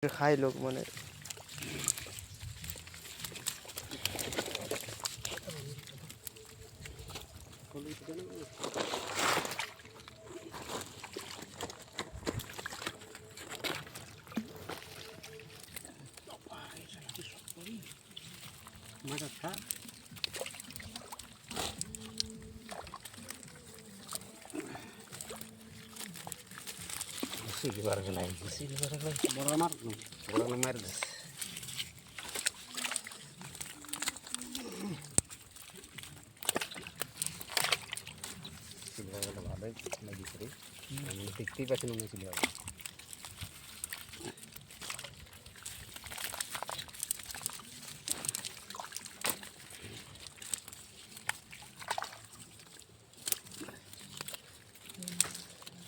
খাই লোক মানে বড় মার ভালোই দেখতেই পাচ্ছি মনে হচ্ছিল